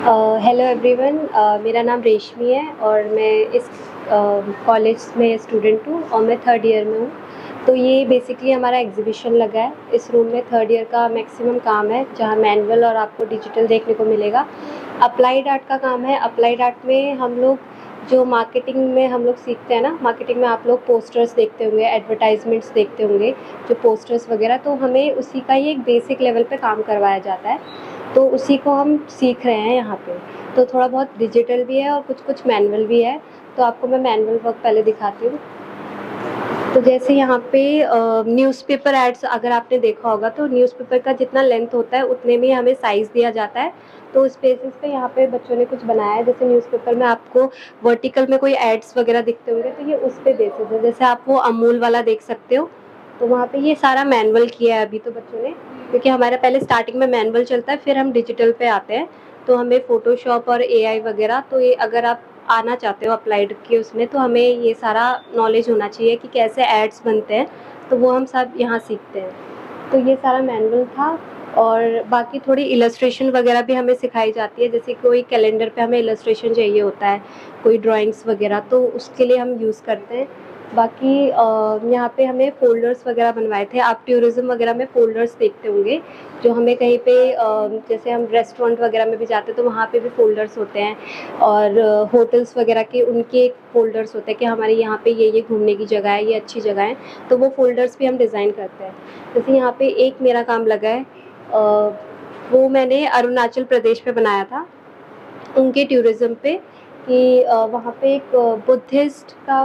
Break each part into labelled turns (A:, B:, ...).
A: Hello everyone, मेरा नाम रेशमी है और मैं इस कॉलेज में स्टूडेंट हूँ और मैं थर्ड ईयर में हूँ। तो ये बेसिकली हमारा एग्जीबिशन लगा है इस रूम में। थर्ड ईयर का मैक्सिमम काम है जहाँ मैनुअल और आपको डिजिटल देखने को मिलेगा। अप्लाइड आर्ट का काम है। अप्लाइड आर्ट में हम लोग जो मार्केटिंग में हम लोग सीखते हैं ना, मार्केटिंग में आप लोग पोस्टर्स देखते होंगे, एडवर्टाइजमेंट्स देखते होंगे, जो पोस्टर्स वगैरह, तो हमें उसी का ही एक बेसिक लेवल पे काम करवाया जाता है। तो उसी को हम सीख रहे हैं यहाँ पे। तो थोड़ा बहुत डिजिटल भी है और कुछ कुछ मैनुअल भी है। तो आपको मैं मैनुअल वर्क पहले दिखाती हूँ। तो जैसे यहाँ पे न्यूज़पेपर एड्स अगर आपने देखा होगा तो न्यूज़पेपर का जितना लेंथ होता है उतने में हमें साइज़ दिया जाता है। तो उस बेसिस पे यहाँ पे बच्चों ने कुछ बनाया है। जैसे न्यूज़पेपर में आपको वर्टिकल में कोई एड्स वगैरह दिखते होंगे तो ये उस पे बेसिस है। जैसे आप वो अमूल वाला देख सकते हो, तो वहाँ पे ये सारा मैनुअल किया है अभी तो बच्चों ने, क्योंकि हमारा पहले स्टार्टिंग में मैनुअल चलता है फिर हम डिजिटल पे आते हैं। तो हमें फ़ोटोशॉप और एआई वगैरह, तो ये अगर आप आना चाहते हो अप्लाइड के उसमें, तो हमें ये सारा नॉलेज होना चाहिए कि कैसे एड्स बनते हैं। तो वो हम सब यहाँ सीखते हैं। तो ये सारा मैनुअल था। और बाकी थोड़ी इलस्ट्रेशन वगैरह भी हमें सिखाई जाती है। जैसे कोई कैलेंडर पे हमें इलस्ट्रेशन चाहिए होता है, कोई ड्राइंग्स वगैरह, तो उसके लिए हम यूज़ करते हैं। बाकी यहाँ पे हमें फ़ोल्डर्स वगैरह बनवाए थे। आप टूरिज़्म वगैरह में फ़ोल्डर्स देखते होंगे, जो हमें कहीं पे जैसे हम रेस्टोरेंट वगैरह में भी जाते हैं तो वहाँ पे भी फ़ोल्डर्स होते हैं। और होटल्स वगैरह के उनके फ़ोल्डर्स होते हैं कि हमारे यहाँ पे ये घूमने की जगह है, ये अच्छी जगह है, तो वो फ़ोल्डर्स भी हम डिज़ाइन करते हैं। जैसे यहाँ पे एक मेरा काम लगा है, वो मैंने अरुणाचल प्रदेश पे बनाया था, उनके टूरिज़्म पे, कि वहाँ पे एक बुद्धिस्ट का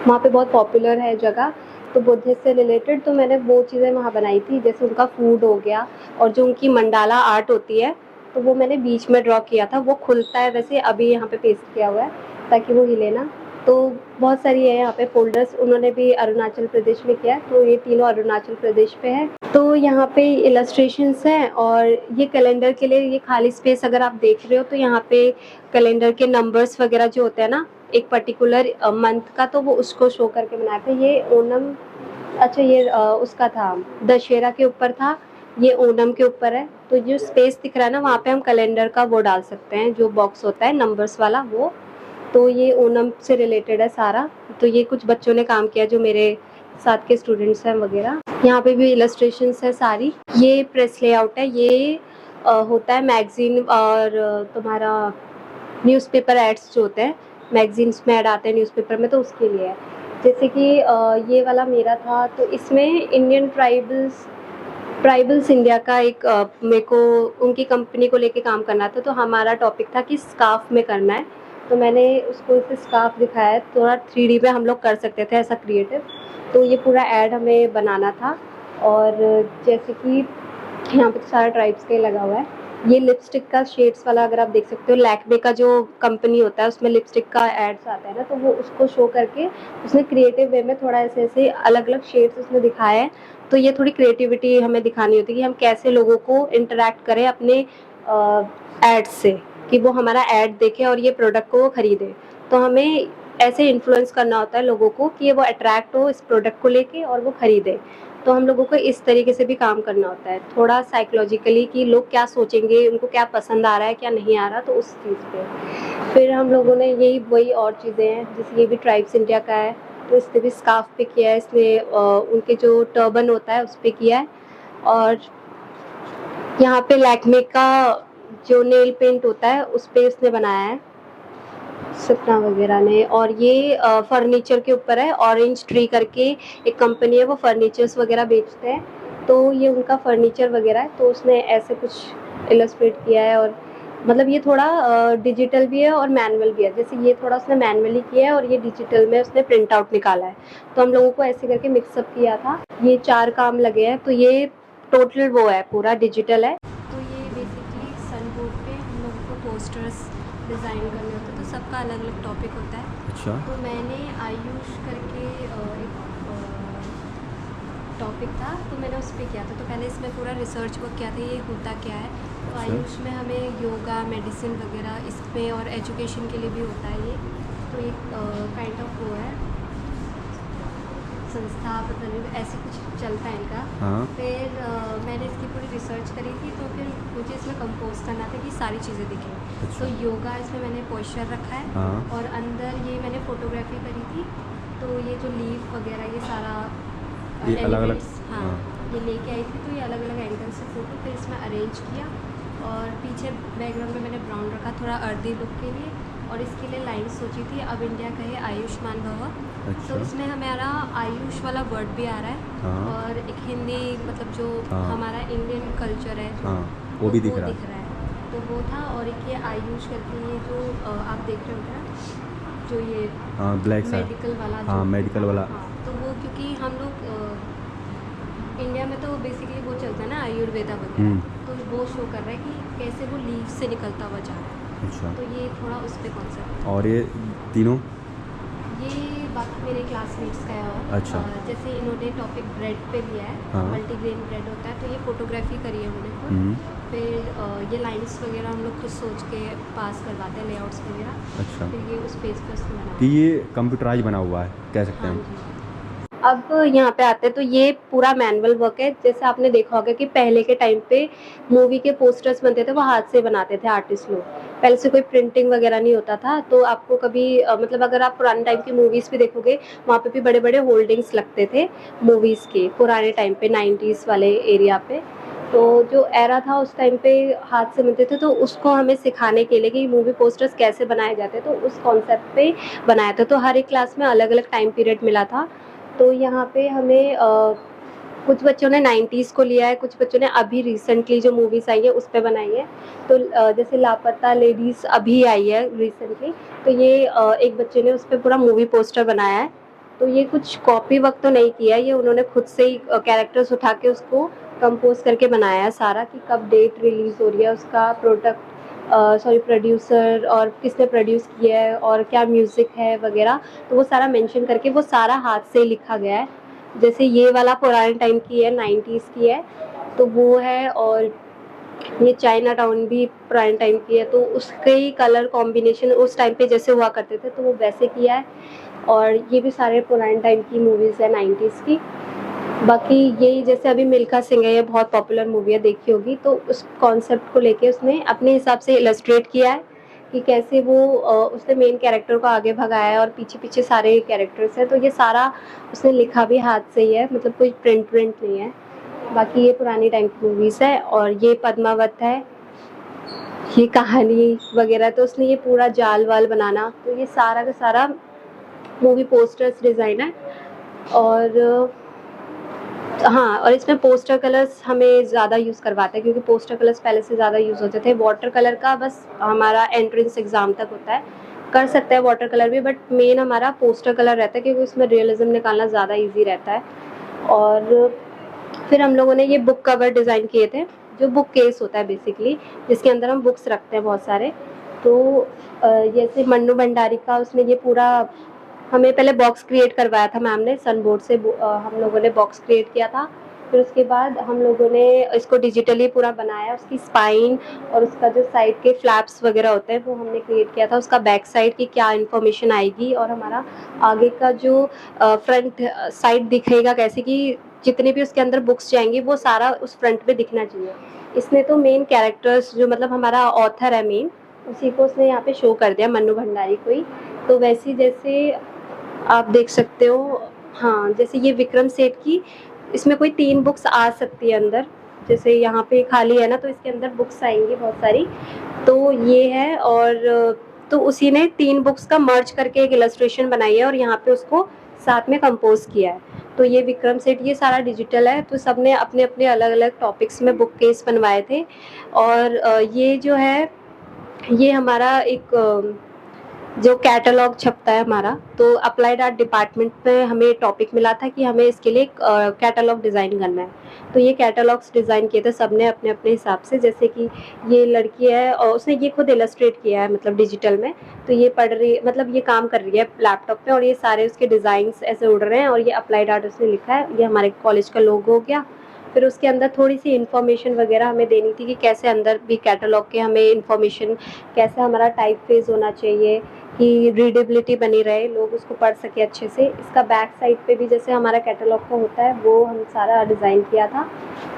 A: वहाँ पे बहुत पॉपुलर है जगह, तो बुद्धिस्ट से रिलेटेड तो मैंने वो चीज़ें वहाँ बनाई थी। जैसे उनका फूड हो गया और जो उनकी मंडाला आर्ट होती है, तो वो मैंने बीच में ड्रॉ किया था। वो खुलता है वैसे, अभी यहाँ पे पेस्ट किया हुआ है ताकि वो हिले ना। तो बहुत सारी है यहाँ पे फ़ोल्डर्स, उन्होंने भी अरुणाचल प्रदेश में किया है, तो ये तीनों अरुणाचल प्रदेश पे है। तो यहाँ पे इलस्ट्रेशंस हैं। और ये कैलेंडर के लिए ये खाली स्पेस अगर आप देख रहे हो तो यहाँ पे कैलेंडर के नंबर्स वगैरह जो होते हैं ना, एक पर्टिकुलर मंथ का, तो वो उसको शो करके बनाया था। ये ओणम, अच्छा ये उसका था, दशहरा के ऊपर था, ये ओणम के ऊपर है। तो जो स्पेस दिख रहा है ना, वहाँ पे हम कैलेंडर का वो डाल सकते हैं, जो बॉक्स होता है नंबर्स वाला वो। तो ये ओणम से रिलेटेड है सारा। तो ये कुछ बच्चों ने काम किया जो मेरे साथ के स्टूडेंट्स हैं वगैरह। यहाँ पे भी इलस्ट्रेशंस है सारी। ये प्रेस लेआउट है। ये होता है मैगज़ीन और तुम्हारा न्यूज़पेपर एड्स जो होते हैं, मैगज़ीन्स में ऐड आते हैं न्यूज़पेपर में, तो उसके लिए है। जैसे कि ये वाला मेरा था, तो इसमें इंडियन ट्राइबल्स इंडिया का एक मेरे को उनकी कंपनी को लेके काम करना था। तो हमारा टॉपिक था कि स्कार्फ में करना है, तो मैंने उसको इसे स्कार्फ दिखाया है। थोड़ा 3D में हम लोग कर सकते थे ऐसा क्रिएटिव। तो ये पूरा ऐड हमें बनाना था। और जैसे कि यहाँ पे तो सारा ट्राइब्स का ही लगा हुआ है। ये लिपस्टिक का शेड्स वाला अगर आप देख सकते हो, लैक्मे का जो कंपनी होता है उसमें लिपस्टिक का एड्स आता है ना, तो वो उसको शो करके उसने क्रिएटिव वे में थोड़ा ऐसे ऐसे अलग अलग शेड्स उसने दिखाया है। तो ये थोड़ी क्रिएटिविटी हमें दिखानी होती है कि हम कैसे लोगों को इंटरेक्ट करें अपने एड्स से, कि वो हमारा ऐड देखें और ये प्रोडक्ट को वो खरीदे। तो हमें ऐसे इन्फ्लुएंस करना होता है लोगों को कि वो अट्रैक्ट हो इस प्रोडक्ट को लेके और वो खरीदे। तो हम लोगों को इस तरीके से भी काम करना होता है, थोड़ा साइकोलॉजिकली, कि लोग क्या सोचेंगे, उनको क्या पसंद आ रहा है क्या नहीं आ रहा, तो उस चीज़ पे। फिर हम लोगों ने यही वही और चीज़ें हैं, जैसे ये भी ट्राइब्स इंडिया का है, तो इसने भी स्कार्फ पे किया है, इसने उनके जो टर्बन होता है उस पर किया है। और यहाँ पे लैक्मे का जो नेल पेंट होता है उस पर इसने बनाया है, सपना वगैरह ने। और ये फर्नीचर के ऊपर है, ऑरेंज ट्री करके एक कंपनी है, वो फर्नीचर्स वगैरह बेचते हैं। तो ये उनका फर्नीचर वगैरह है, तो उसने ऐसे कुछ इलस्ट्रेट किया है। और मतलब ये थोड़ा डिजिटल भी है और मैनुअल भी है। जैसे ये थोड़ा उसने मैनुअली किया है और ये डिजिटल में उसने प्रिंट आउट निकाला है। तो हम लोगों को ऐसे करके मिक्सअप किया था। ये 4 काम लगे हैं, तो ये टोटल वो है, पूरा डिजिटल है। तो ये बेसिकली सन बोर्ड पे हम लोगों को पोस्टर्स डिज़ाइन करने होते हैं, तो सबका अलग अलग टॉपिक होता है।
B: अच्छा।
A: तो मैंने आयुष करके एक टॉपिक था, तो मैंने उस पर किया था। तो पहले इसमें पूरा रिसर्च वर्क किया था ये होता क्या है। तो
B: अच्छा।
A: आयुष में हमें योगा, मेडिसिन वगैरह इसमें और एजुकेशन के लिए भी होता है ये। तो एक काइंड ऑफ वो है संस्था पता नहीं ऐसे कुछ चलता है इनका।
B: हाँ
A: फिर मैंने इसकी पूरी रिसर्च करी थी, तो फिर मुझे इसमें कंपोज करना था कि सारी चीज़ें दिखें।
B: अच्छा
A: तो योगा इसमें मैंने पोस्चर रखा है,
B: हाँ
A: और अंदर ये मैंने फ़ोटोग्राफी करी थी। तो ये जो लीफ वगैरह ये सारा
B: ये अलग अलग
A: एलिमेंट्स, हाँ,
B: हाँ
A: ये लेके आई थी। तो ये अलग अलग एंगल से फ़ोटो फिर इसमें अरेंज किया, और पीछे बैकग्राउंड में मैंने ब्राउन रखा थोड़ा अर्दी लुक के लिए। और इसके लिए लाइन सोची थी, अब इंडिया कहे आयुष्मान भव। तो
B: अच्छा
A: इसमें हमारा आयुष वाला वर्ड भी आ रहा है,
B: हाँ
A: और एक हिंदी मतलब जो
B: हाँ
A: हमारा इंडियन कल्चर है जो,
B: हाँ
A: तो
B: वो भी दिख रहा
A: दिख
B: है।
A: रहा है। तो वो था, और एक ये आयुष करके ये जो आप देख रहे हो ना, जो ये
B: हाँ ब्लैक सा
A: मेडिकल वाला
B: हाँ
A: जो
B: मेडिकल वाला
A: हाँ, तो वो क्योंकि हम लोग इंडिया में तो बेसिकली वो चलता है ना आयुर्वेदा वगैरह, तो वो शो कर रहा है कि कैसे वो लीव से निकलता हुआ जा रहा है।
B: अच्छा
A: तो ये थोड़ा उस पर कॉन्सेप्ट।
B: और ये तीनों
A: ये बाकी मेरे क्लासमेट्स का है। और
B: अच्छा
A: जैसे इन्होंने टॉपिक ब्रेड पे लिया है,
B: हाँ
A: मल्टीग्रेन ब्रेड होता है, तो ये फोटोग्राफी करी है उन्होंने खुद।
B: हम्म,
A: फिर ये लाइंस वगैरह हम लोग खुद सोच के पास करवाते हैं, लेआउट्स वगैरह।
B: अच्छा
A: फिर ये उस पेज पे उसने
B: कि
A: बनाया।
B: ये कंप्यूटराइज बना हुआ है कह सकते हैं
A: हाँ
B: हम।
A: जी। अब यहाँ पे आते हैं, तो ये पूरा मैनुअल वर्क है। जैसे आपने देखा होगा कि पहले के टाइम पे मूवी के पोस्टर्स बनते थे वो हाथ से बनाते थे आर्टिस्ट लोग। पहले से कोई प्रिंटिंग वगैरह नहीं होता था, तो आपको कभी मतलब अगर आप पुराने टाइम की मूवीज़ भी देखोगे, वहाँ पे भी बड़े बड़े होल्डिंग्स लगते थे मूवीज़ के, पुराने टाइम पे 90s वाले एरिया पे। तो जो एरा था उस टाइम पे हाथ से बनते थे, तो उसको हमें सिखाने के लिए कि मूवी पोस्टर्स कैसे बनाए जाते हैं, तो उस कॉन्सेप्ट पे बनाया था। तो हर एक क्लास में अलग अलग टाइम पीरियड मिला था। तो यहाँ पे हमें कुछ बच्चों ने 90s को लिया है, कुछ बच्चों ने अभी रिसेंटली जो मूवीज़ आई है उस पे बनाई है। तो जैसे लापता लेडीज़ अभी आई है रिसेंटली, तो ये एक बच्चे ने उस पे पूरा मूवी पोस्टर बनाया है। तो ये कुछ कॉपी वर्क तो नहीं किया है, ये उन्होंने खुद से ही कैरेक्टर्स उठा के उसको कंपोज करके बनाया है सारा, कि कब डेट रिलीज़ हो रही है, उसका प्रोड्यूसर और किसने प्रोड्यूस किया है और क्या म्यूज़िक है वगैरह। तो वो सारा मेंशन करके वो सारा हाथ से लिखा गया है। जैसे ये वाला पुराने टाइम की है, 90s की है, तो वो है। और ये चाइना टाउन भी पुराने टाइम की है, तो उसके ही कलर कॉम्बिनेशन उस टाइम पे जैसे हुआ करते थे तो वो वैसे किया है। और ये भी सारे पुराने टाइम की मूवीज़ है 90s की। बाकी ये जैसे अभी मिल्खा सिंह है, ये बहुत पॉपुलर मूवी है, देखी होगी। तो उस कॉन्सेप्ट को लेके उसने अपने हिसाब से इलस्ट्रेट किया है कि कैसे वो उसने मेन कैरेक्टर को आगे भगाया है, और पीछे पीछे सारे कैरेक्टर्स हैं। तो ये सारा उसने लिखा भी हाथ से ही है, मतलब कोई प्रिंट नहीं है। बाकी ये पुरानी टाइम की मूवीज़ है। और ये पद्मावत है, ये कहानी वगैरह, तो उसने ये पूरा जाल वाल बनाना, तो ये सारा का सारा मूवी पोस्टर्स डिज़ाइन है। और हाँ, और इसमें पोस्टर कलर्स हमें ज़्यादा यूज़ करवाते हैं, क्योंकि पोस्टर कलर्स पहले से ज़्यादा यूज़ होते थे। वाटर कलर का बस हमारा एंट्रेंस एग्ज़ाम तक होता है, कर सकते हैं वाटर कलर भी, बट मेन हमारा पोस्टर कलर रहता है, क्योंकि उसमें रियलिज़्म निकालना ज़्यादा ईज़ी रहता है। और फिर हम लोगों ने ये बुक कवर डिज़ाइन किए थे, जो बुक केस होता है बेसिकली, जिसके अंदर हम बुक्स रखते हैं बहुत सारे। तो जैसे मन्नू भंडारी का उसने ये पूरा हमें पहले बॉक्स क्रिएट करवाया था मैम ने, सन बोर्ड से हम लोगों ने बॉक्स क्रिएट किया था। फिर उसके बाद हम लोगों ने इसको डिजिटली पूरा बनाया, उसकी स्पाइन और उसका जो साइड के फ्लैप्स वगैरह होते हैं वो हमने क्रिएट किया था, उसका बैक साइड की क्या इन्फॉर्मेशन आएगी, और हमारा आगे का जो फ्रंट साइड दिखेगा कैसे, कि जितने भी उसके अंदर बुक्स जाएंगी वो सारा उस फ्रंट पे दिखना चाहिए। इसने तो मेन कैरेक्टर्स जो मतलब हमारा ऑथर है मेन, उसी को उसने यहाँ पे शो कर दिया, मन्नू भंडारी को ही। तो वैसे जैसे आप देख सकते हो, हाँ, जैसे ये विक्रम सेठ की, इसमें कोई 3 बुक्स आ सकती है अंदर। जैसे यहाँ पे खाली है ना, तो इसके अंदर बुक्स आएंगी बहुत सारी। तो ये है। और तो उसी ने 3 बुक्स का मर्ज करके एक इलस्ट्रेशन बनाई है, और यहाँ पे उसको साथ में कंपोज किया है। तो ये विक्रम सेठ, ये सारा डिजिटल है, तो सबने अपने अपने अलग अलग टॉपिक्स में बुक केस बनवाए थे। और ये जो है, ये हमारा एक जो कैटलॉग छपता है हमारा, तो अप्लाइड आर्ट डिपार्टमेंट में हमें टॉपिक मिला था कि हमें इसके लिए कैटलॉग डिज़ाइन करना है। तो ये कैटलॉग्स डिज़ाइन किए थे सबने अपने अपने हिसाब से। जैसे कि ये लड़की है और उसने ये खुद इलस्ट्रेट किया है, मतलब डिजिटल में। तो ये पढ़ रही, मतलब ये काम कर रही है लैपटॉप पे, और ये सारे उसके डिज़ाइंस ऐसे उड़ रहे हैं, और ये अप्लाइड आर्ट उसने लिखा है। ये हमारे कॉलेज का लोगो हो गया। फिर उसके अंदर थोड़ी सी इन्फॉर्मेशन वगैरह हमें देनी थी, कि कैसे अंदर भी कैटलॉग के हमें इन्फॉर्मेशन, कैसे हमारा टाइप फेस होना चाहिए, कि रीडेबिलिटी बनी रहे, लोग उसको पढ़ सके अच्छे से। इसका बैक साइड पे भी जैसे हमारा कैटलॉग का होता है वो हम सारा डिज़ाइन किया था,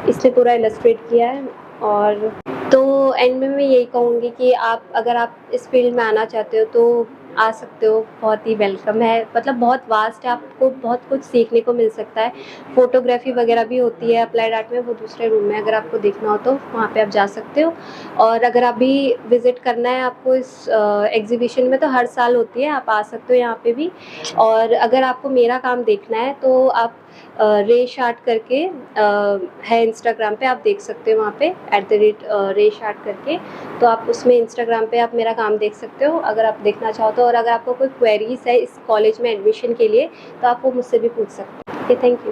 A: इसमें पूरा इलस्ट्रेट किया है। और तो एंड में मैं यही कहूँगी कि अगर आप इस फील्ड में आना चाहते हो तो आ सकते हो, बहुत ही वेलकम है। मतलब बहुत वास्ट है, आपको बहुत कुछ सीखने को मिल सकता है। फ़ोटोग्राफ़ी वगैरह भी होती है अप्लाइड आर्ट में, वो दूसरे रूम में अगर आपको देखना हो तो वहाँ पे आप जा सकते हो। और अगर अभी विज़िट करना है आपको इस एग्ज़िबिशन में, तो हर साल होती है, आप आ सकते हो यहाँ पे भी। और अगर आपको मेरा काम देखना है तो आप रेश आर्ट करके है इंस्टाग्राम पे, आप देख सकते हो वहाँ पे @रेश आर्ट करके। तो आप उसमें इंस्टाग्राम पे आप मेरा काम देख सकते हो अगर आप देखना चाहो तो। और अगर आपको कोई क्वेरीज है इस कॉलेज में एडमिशन के लिए तो आप वो मुझसे भी पूछ सकते हो। Okay, thank you.